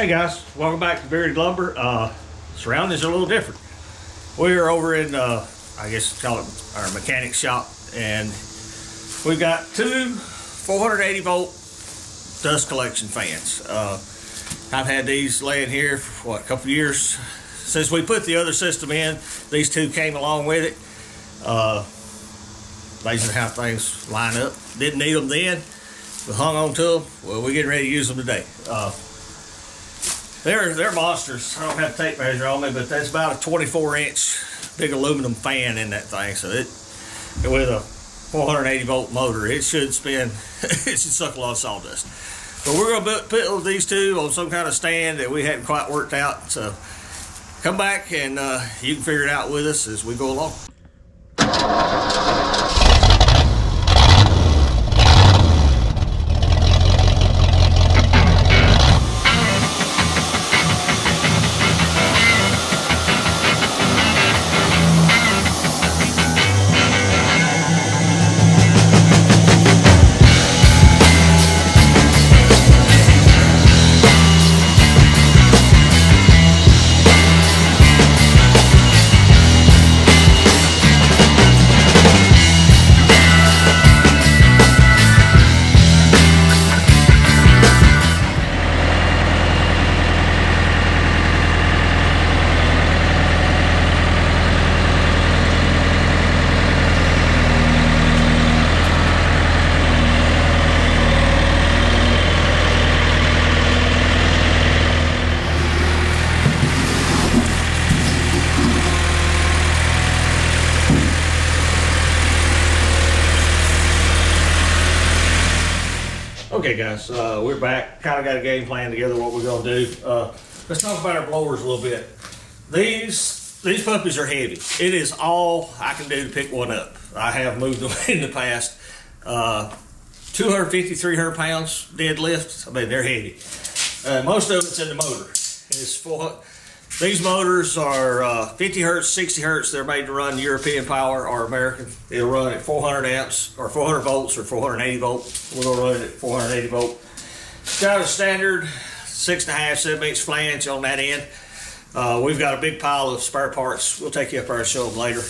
Hey guys, welcome back to Bearded Lumber. Surroundings are a little different. We're over in, I guess call it our mechanic shop, and we've got two 480 volt dust collection fans. I've had these laying here for what, a couple of years. Since we put the other system in, these two came along with it. Amazing how things line up. Didn't need them then, but hung on to them. Well, we're getting ready to use them today. They're monsters. I don't have a tape measure on me, but that's about a 24-inch big aluminum fan in that thing. So it, with a 480 volt motor, it should spin. It should suck a lot of sawdust. But we're gonna put these two on some kind of stand that we hadn't quite worked out. So come back and you can figure it out with us as we go along. Okay guys, we're back. Kind of got a game plan together what we're going to do. Let's talk about our blowers a little bit. These puppies are heavy. It is all I can do to pick one up. I have moved them in the past. 250, 300 pounds deadlift. I mean, they're heavy. Most of it's in the motor. These motors are 50 hertz, 60 hertz. They're made to run European power or American. It'll run at 400 amps or 400 volts or 480 volt. We're gonna run it at 480 volt. It's got a standard 6.5, 7-inch flange on that end. We've got a big pile of spare parts. We'll take you up there and show them later.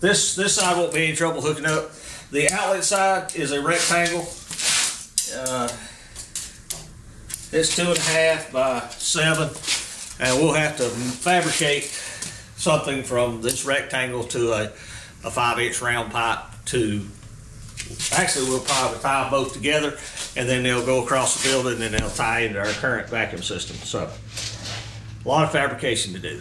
This side won't be any trouble hooking up. The outlet side is a rectangle. It's 2.5 by 7. And we'll have to fabricate something from this rectangle to a 5-inch round pipe to, actually we'll probably tie them both together and then they'll go across the building and they'll tie into our current vacuum system. So a lot of fabrication to do.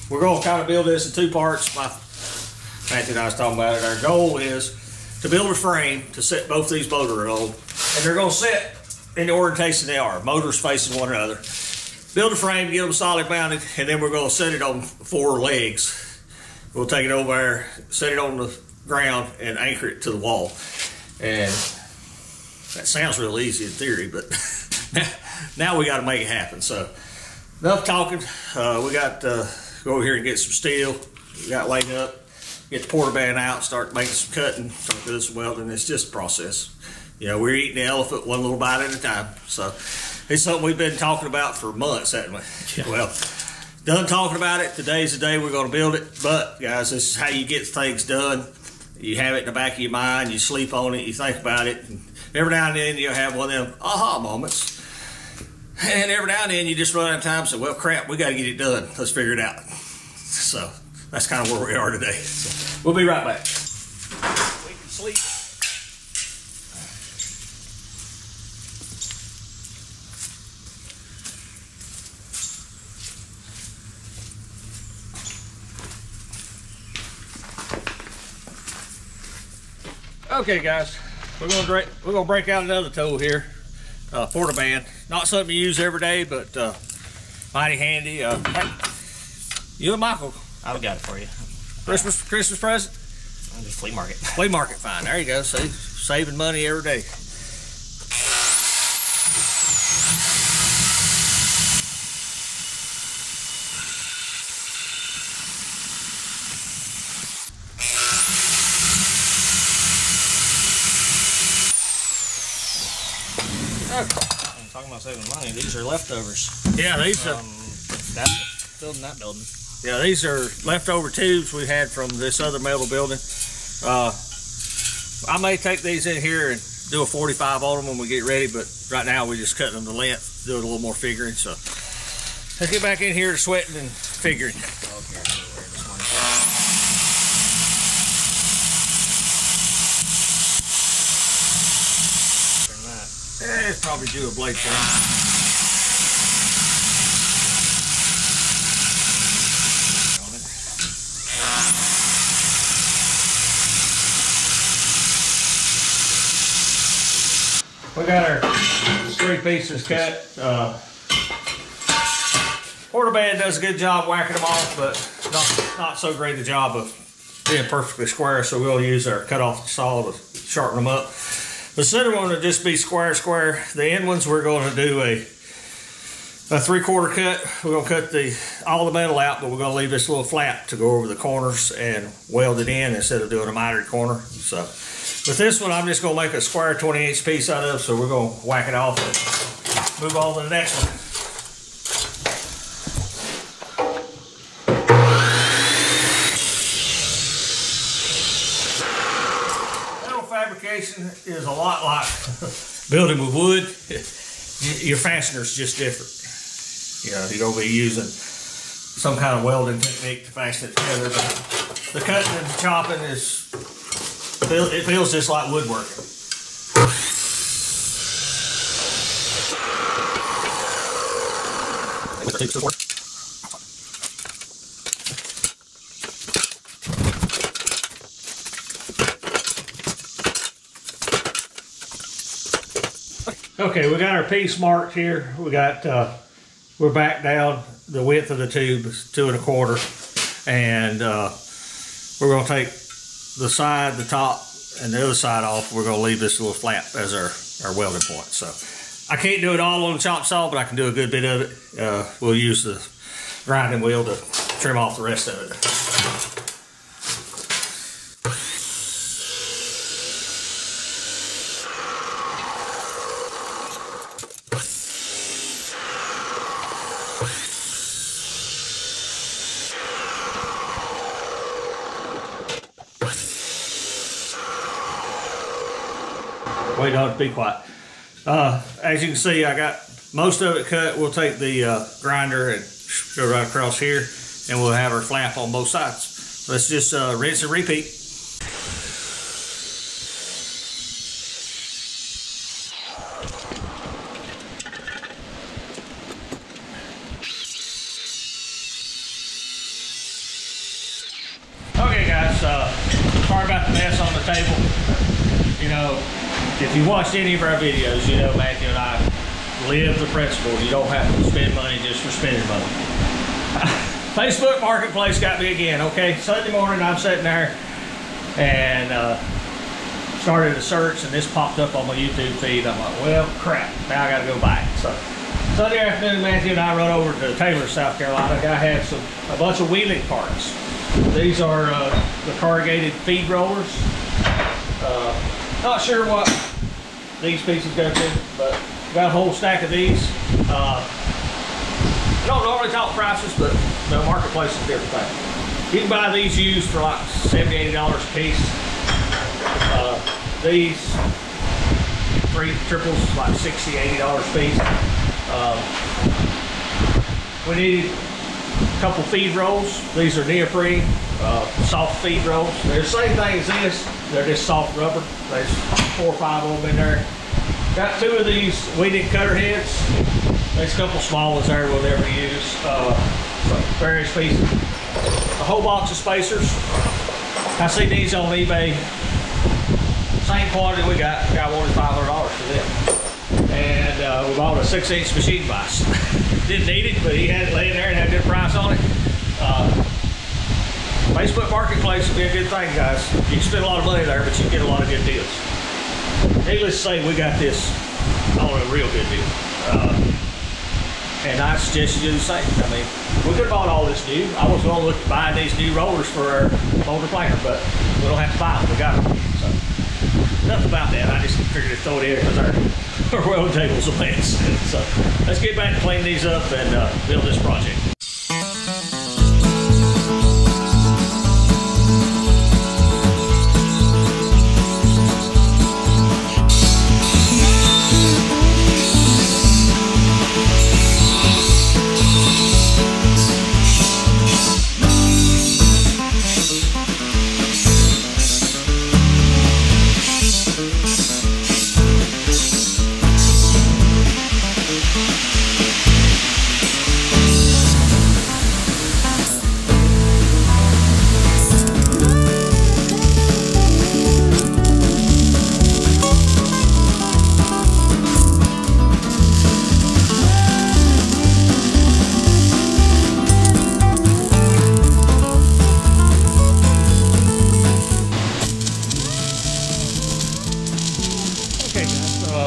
We're going to kind of build this in two parts. Matthew and I was talking about it. Our goal is to build a frame to set both these motors on, and they're going to set in the orientation they are, motors facing one another. Build a frame, get them solid mounted, and then we're going to set it on 4 legs. We'll take it over there, set it on the ground, and anchor it to the wall. And that sounds real easy in theory, but now we got to make it happen. So enough talking. We got to go over here and get some steel. We got laid up, get the porta band out, start making some cutting, start doing some welding. It's just a process. You know, we're eating the elephant one little bite at a time. So it's something we've been talking about for months, haven't we? Yeah. Well, done talking about it. Today's the day we're going to build it. But, guys, this is how you get things done. You have it in the back of your mind. You sleep on it. You think about it. And every now and then you'll have one of them aha moments. And every now and then you just run out of time and say, well, crap, we got to get it done. Let's figure it out. So that's kind of where we are today. So we'll be right back. We can sleep. Okay guys, we're gonna break out another tool here, porta band. Not something you use every day, but mighty handy. Hey, you and Michael, I've got it for you. Christmas present. Just flea market. Flea market, fine. There you go. See, saving money every day. Okay. Talking about saving money, these are leftovers. Yeah, these are Building that building. Yeah, these are leftover tubes we had from this other metal building. I may take these in here and do a 45 on them when we get ready, but right now we're just cutting them to length, do it a little more figuring. So let's get back in here to sweating and figuring. Yeah, it's probably due a blade change. We got our 3 pieces cut. Quarter bed does a good job whacking them off, but not so great a job of being perfectly square, so we'll use our cut off saw to sharpen them up. The center one will just be square. The end ones we're going to do a 3/4 cut. We're going to cut all the metal out, but we're going to leave this little flap to go over the corners and weld it in instead of doing a mitered corner. So with this one, I'm just going to make a square 20-inch piece out of it, so we're going to whack it off and move on to the next one. Metal fabrication is a lot like building with wood. Your fastener's just different. You know, you're going to be using some kind of welding technique to fasten it together. But the cutting and the chopping it feels just like woodworking. Okay, we got our piece marked here. We got we're back down. The width of the tube is 2 1/4, and we're going to take the side, the top, and the other side off. We're going to leave this little flap as our welding point. So I can't do it all on the chop saw, but I can do a good bit of it. We'll use the grinding wheel to trim off the rest of it. Wait on it to be quiet. As you can see, I got most of it cut. We'll take the grinder and go right across here, and we'll have our flap on both sides. Let's just rinse and repeat. Okay guys, sorry about the mess on the table. You know, if you watched any of our videos, you know Matthew and I live the principle. You don't have to spend money just for spending money. Facebook Marketplace got me again, okay? Sunday morning, I'm sitting there and started a search, and this popped up on my YouTube feed. I'm like, well, crap, now I gotta go buy it. So Sunday afternoon, Matthew and I run over to Taylor, South Carolina. The guy had a bunch of wheeling parts. These are the corrugated feed rollers. Not sure what these pieces go to, but got a whole stack of these. I don't normally talk prices, but the marketplace is a different thing. You can buy these used for like $70, $80 a piece. These 3 triples, like $60, $80 a piece. We needed a couple feed rolls. These are neoprene, soft feed rolls. They're the same thing as this. They're just soft rubber. There's 4 or 5 of them in there. Got 2 of these weeding cutter heads. There's a couple small ones there we'll never use. Various pieces. A whole box of spacers. I see these on eBay. Same quantity we got. Got one $500 for them. And we bought a 6-inch machine vise. Didn't need it, but he had it laying there and had a good price on it. Facebook Marketplace would be a good thing, guys. You can spend a lot of money there, but you can get a lot of good deals. Needless to say, we got this on a real good deal. And I suggest you do the same. I mean, we could have bought all this new. I was going to look at buying these new rollers for our motor planer, but we don't have to buy them. We got them. So, enough about that. I just figured to throw it in because our or welding tables a mess. So let's get back and clean these up and build this project.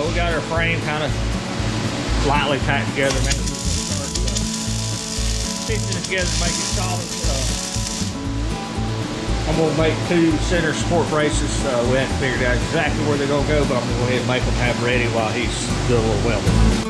We got our frame kind of lightly packed together. Maybe we're going to start stitching it together to make it solid. I'm going to make 2 center support braces. We haven't figured out exactly where they're going to go, but I'm going to go ahead and make them have ready while he's doing a little welding.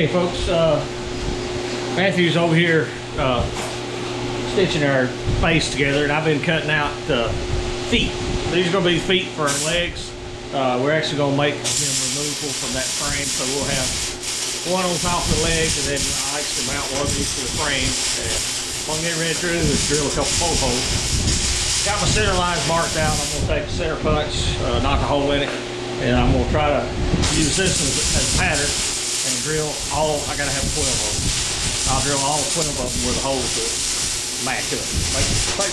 Okay, folks, Matthew's over here stitching our face together, and I've been cutting out feet. These are going to be feet for our legs. We're actually going to make them removable from that frame, so we'll have one on top of the legs, and then I actually mount one of these to the frame. And what I'm getting ready to do is drill a couple poke holes. Got my center lines marked out. I'm going to take a center punch, knock a hole in it, and I'm going to try to use this as a pattern and drill all. I got to have 12 of them. I'll drill all 12 of them with a hole to match up.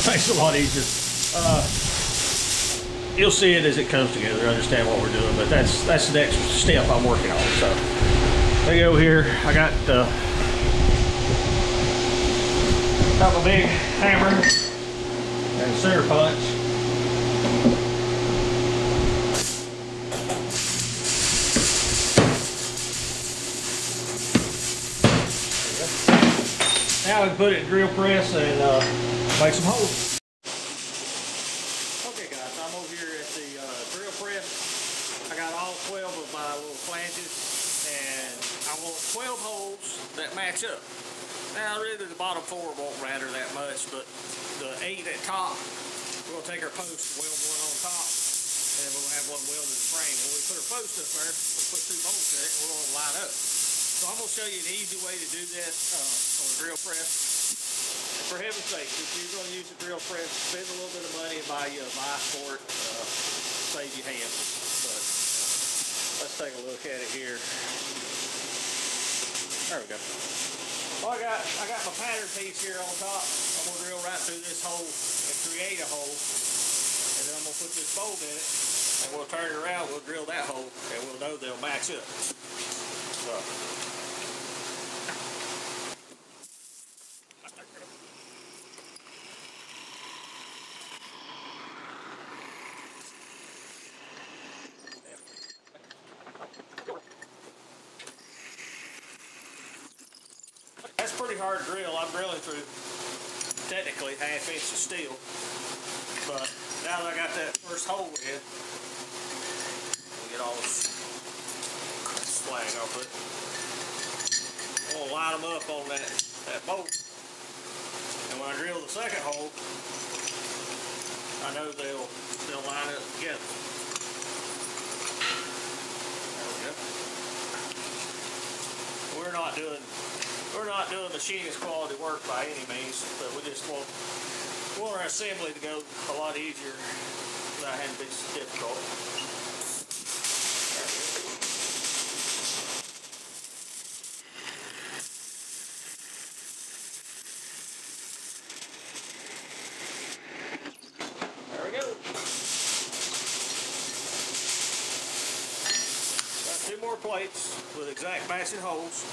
Makes it a lot easier. You'll see it as it comes together, understand what we're doing, but that's the next step I'm working on. So let me go here. I got my big hammer and center punch. Now we can put it in drill press and make some holes. I'm over here at the drill press. I got all 12 of my little flanges, and I want 12 holes that match up. Now, really, the bottom 4 won't matter that much, but the 8 at top, we're going to take our post, weld one on top, and then we'll have one welded in the frame. When we put our post up there, we'll put 2 bolts in it, and we're going to line up. So I'm going to show you an easy way to do that on a drill press. For heaven's sake, if you're going to use a drill press, spend a little bit of money and buy you a vise for it, save your hands. But let's take a look at it here. There we go. Well, I got my pattern piece here on top. I'm going to drill right through this hole and create a hole. And then I'm going to put this bolt in it, and we'll turn it around, we'll drill that hole, and we'll know they'll match up. So. That's pretty hard to drill. I'm drilling through technically 1/2 inch of steel, but now that I got that first hole in, we'll get all this slag off it. I'm gonna line them up on that bolt, and when I drill the second hole, I know they'll line up together. There we go. We're not doing machinist quality work by any means, but we just want our assembly to go a lot easier without having to be so difficult. There we go. Got 2 more plates with exact matching holes.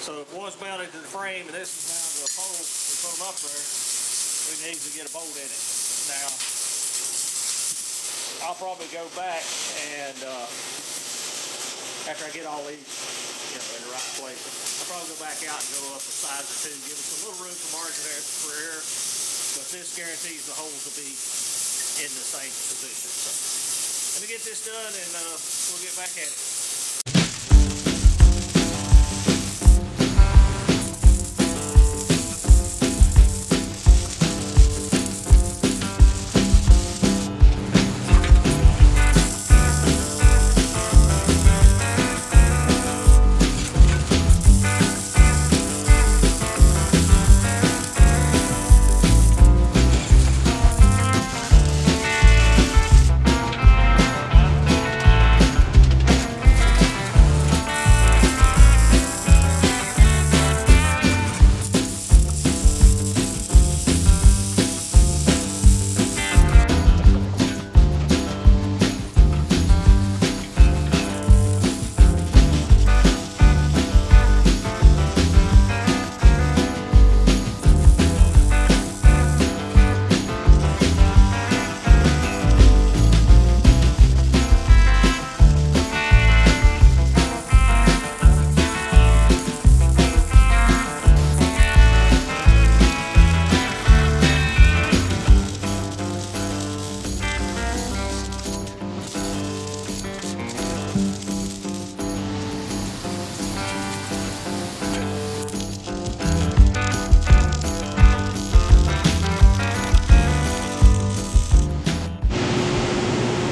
So if one's mounted to the frame and this is mounted to a pole, we put them up there, we can easily get a bolt in it. Now, I'll probably go back and after I get all these, in the right place, I'll probably go back out and go up a size or 2, give us a little room for margin for error, but this guarantees the holes will be in the same position. So let me get this done and we'll get back at it.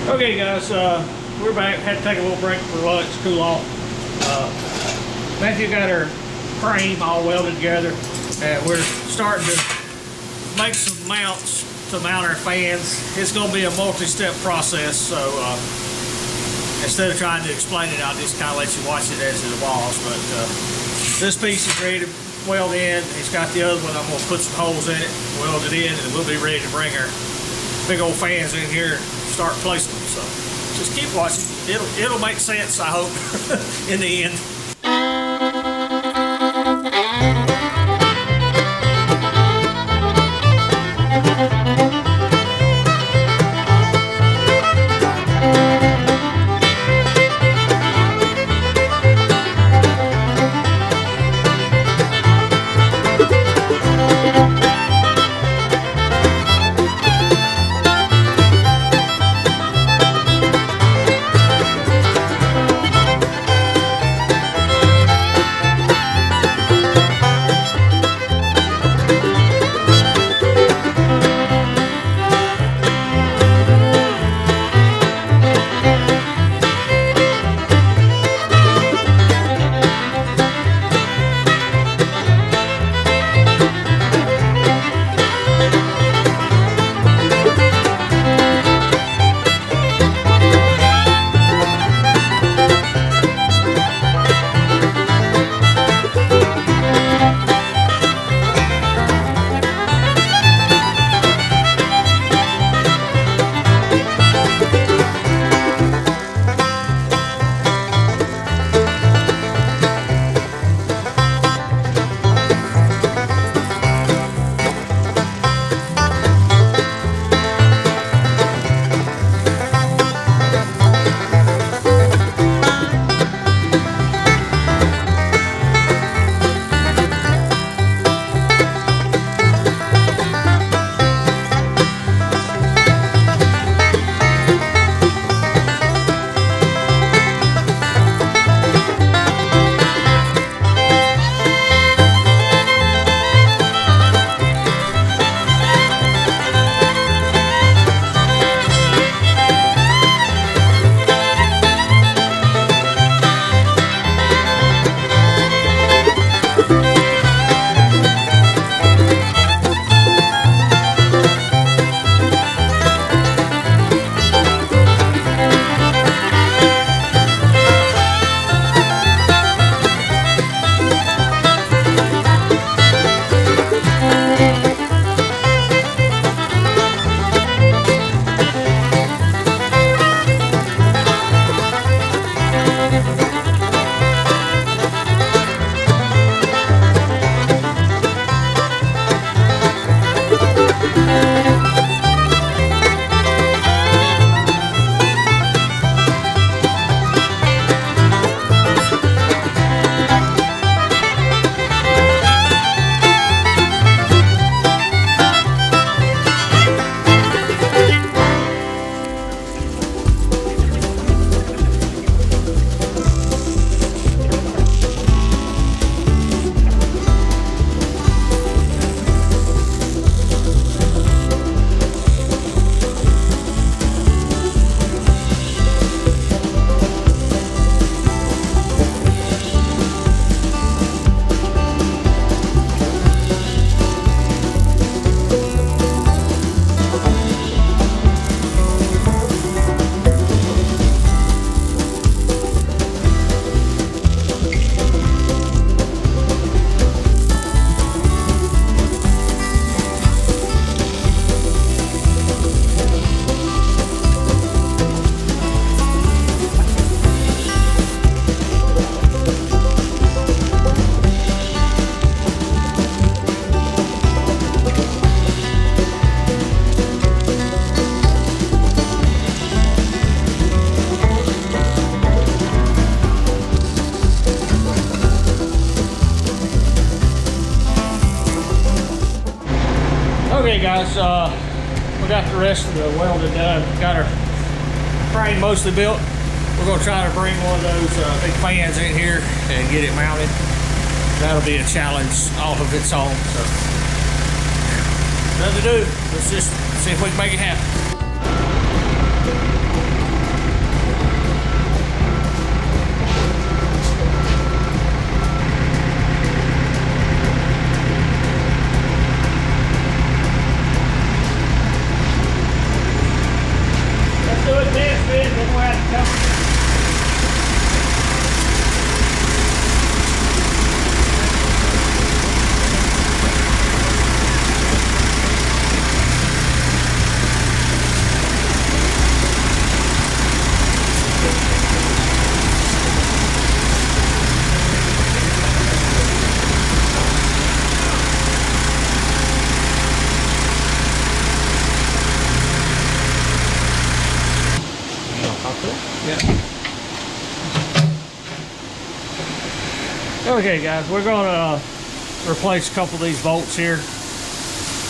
Okay guys, we're back. Had to take a little break for lunch, cool off. Matthew got our frame all welded together, and we're starting to make some mounts to mount our fans. It's going to be a multi-step process, so instead of trying to explain it, I'll just kind of let you watch it as it evolves. But this piece is ready to weld in. He's got the other one. I'm going to put some holes in it, weld it in, and we'll be ready to bring our big old fans in here and start placing them. So just keep watching. It'll make sense, I hope, in the end. Okay guys, we got the rest of the welded done. Got our frame mostly built. We're going to try to bring one of those big fans in here and get it mounted. That'll be a challenge all of its own. So, nothing to do. Let's just see if we can make it happen. Okay guys, we're gonna replace a couple of these bolts here.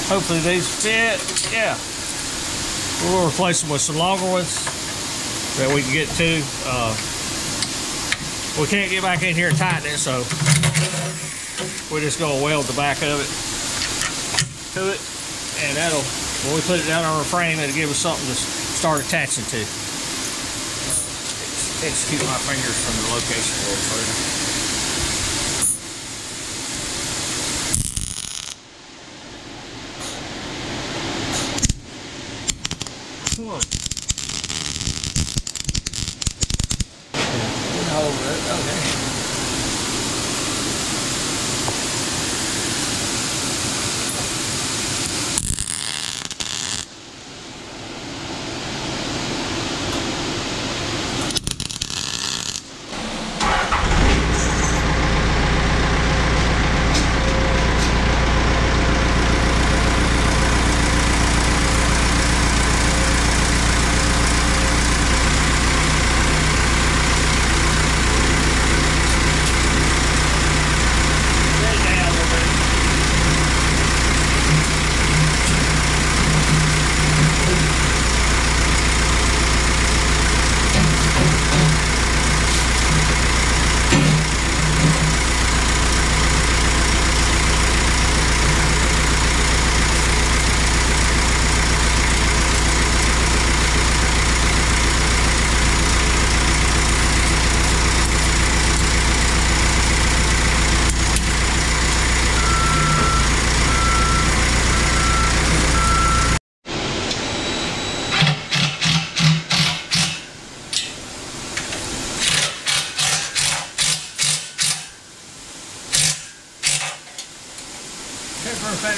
Hopefully these fit. Yeah. We're gonna replace them with some longer ones that we can get to. We can't get back in here and tighten it, so we're just gonna weld the back of it to it, and that'll, when we put it down on our frame, it'll give us something to start attaching to. Execute my fingers from the location a little further. Come on. Hold it. Okay.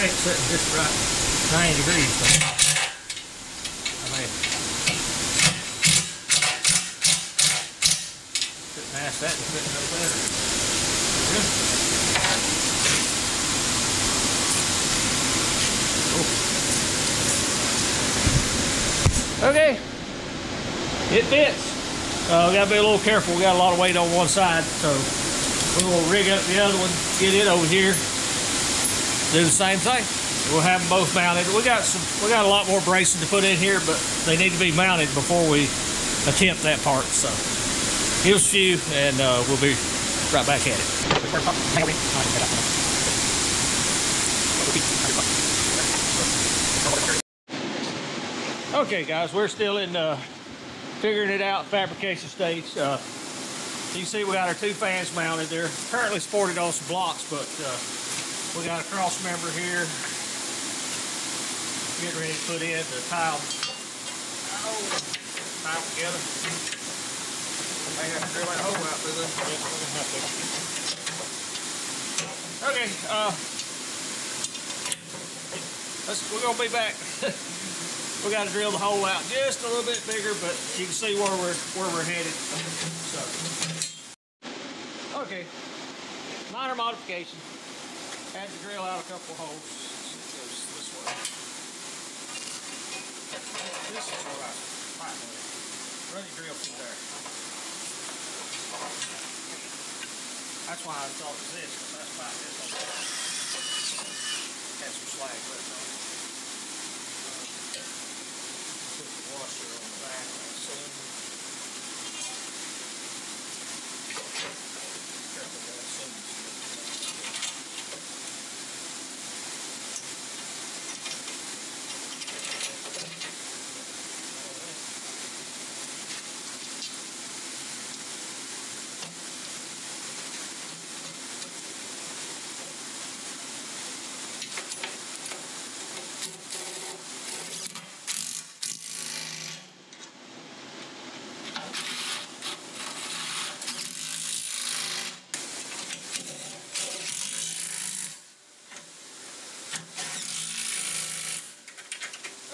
It's sitting just right 90 degrees. So. I mean, couldn't ask that to fit no better. Cool. Okay, it fits. We gotta be a little careful. We got a lot of weight on one side, so we're gonna rig up the other one, get it over here. Do the same thing. We'll have them both mounted. We got a lot more bracing to put in here, but they need to be mounted before we attempt that part. So give us a few, and we'll be right back at it. Okay, guys, we're still in figuring it out fabrication stage. You can see we got our two fans mounted. They're currently supported on some blocks, but we got a cross member here, getting ready to put in the tile together. I have to drill that hole out through this. Okay, we're gonna be back. We got to drill the hole out just a little bit bigger, but you can see where we're headed. So, okay, minor modification. Had to drill out a couple holes. It goes this way. This is what I find. Run your drill through there. That's why I thought it was this, because that's about this on there. Had some slag left on it. Put the washer on the back, I assume. Careful, I assume.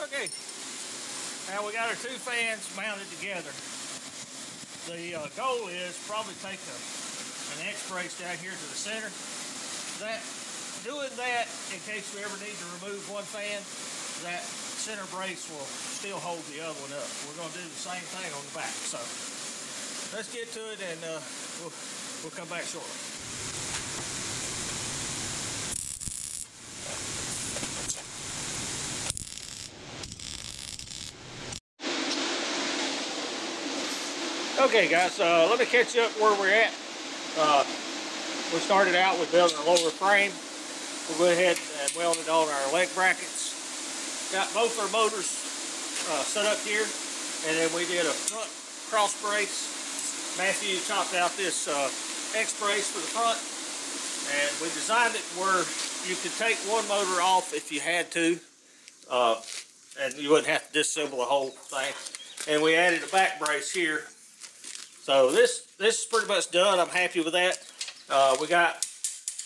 Okay, now we got our two fans mounted together. The goal is probably take an X brace down here to the center. Doing that, in case we ever need to remove one fan, that center brace will still hold the other one up. We're going to do the same thing on the back. So let's get to it, and we'll come back shortly. Okay guys, let me catch you up where we're at. We started out with building a lower frame. We'll go ahead and weld it on our leg brackets. Got both our motors set up here, and then we did a front cross brace. Matthew chopped out this X brace for the front, and we designed it where you could take one motor off if you had to, and you wouldn't have to disassemble the whole thing. And we added a back brace here. So this is pretty much done. I'm happy with that. We got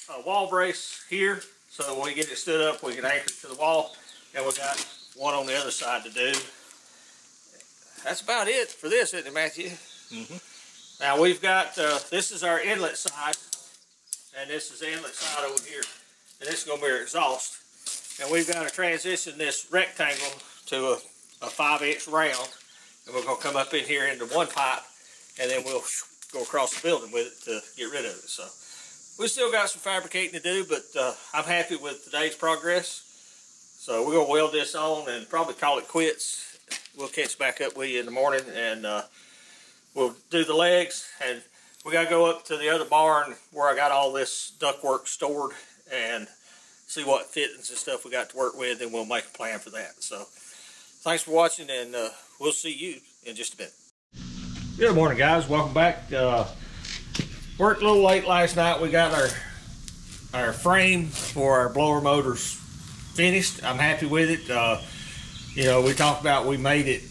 a wall brace here, so when we get it stood up, we can anchor it to the wall. And we got one on the other side to do. That's about it for this, isn't it, Matthew? Mm-hmm. Now we've got, this is our inlet side, and this is the inlet side over here. And this is going to be our exhaust. And we've got to transition this rectangle to a 5-inch round. And we're going to come up in here into one pipe, and then we'll go across the building with it to get rid of it. So we still got some fabricating to do, but I'm happy with today's progress. So we're going to weld this on and probably call it quits. We'll catch back up with you in the morning, and we'll do the legs. And we got to go up to the other barn where I got all this ductwork stored and see what fittings and stuff we got to work with, and we'll make a plan for that. So thanks for watching, and we'll see you in just a bit. Good morning, guys. Welcome back. Worked a little late last night. We got our frame for our blower motors finished. I'm happy with it. You know, we talked about we made it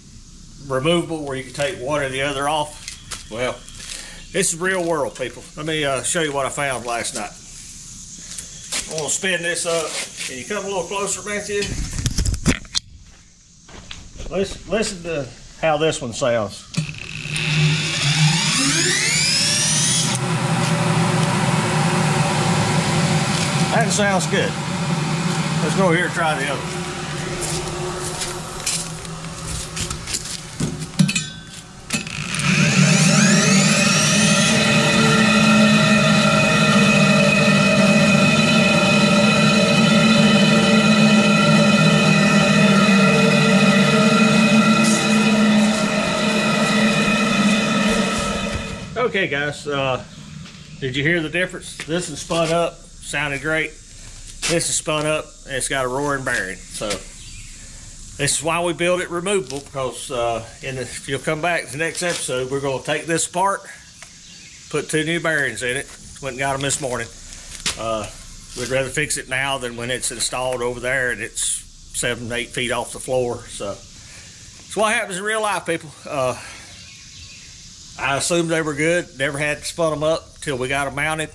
removable where you can take one or the other off. Well, this is real world, people. Let me show you what I found last night. I'm going to spin this up. Can you come a little closer, Matthew? Listen to how this one sounds. That sounds good. Let's go here and try the other one. Okay guys, did you hear the difference? This is spun up, sounded great. This is spun up, and it's got a roaring bearing. So this is why we build it removable, because if you'll come back to the next episode, we're going to take this apart, put 2 new bearings in it. Went and got them this morning. We'd rather fix it now than when it's installed over there and it's 7 to 8 feet off the floor. So it's what happens in real life, people. I assumed they were good. Never had spun them up till we got them mounted.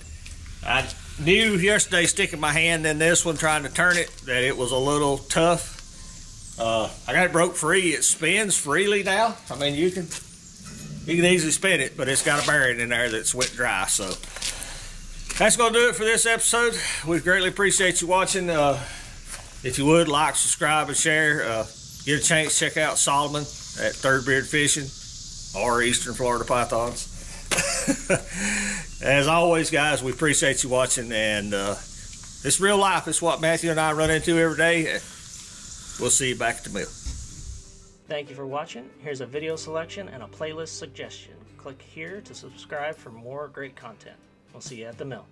I knew yesterday sticking my hand in this one trying to turn it that it was a little tough. I got it broke free. It spins freely now. I mean, you can easily spin it, but it's got a bearing in there that's wet dry. So that's going to do it for this episode. We greatly appreciate you watching. If you would, like, subscribe, and share. Get a chance, check out Solomon at Third Beard Fishing or Eastern Florida Pythons. As always, guys, we appreciate you watching, and it's real life. It's what Matthew and I run into every day. We'll see you back at the mill. Thank you for watching. Here's a video selection and a playlist suggestion. Click here to subscribe for more great content. We'll see you at the mill.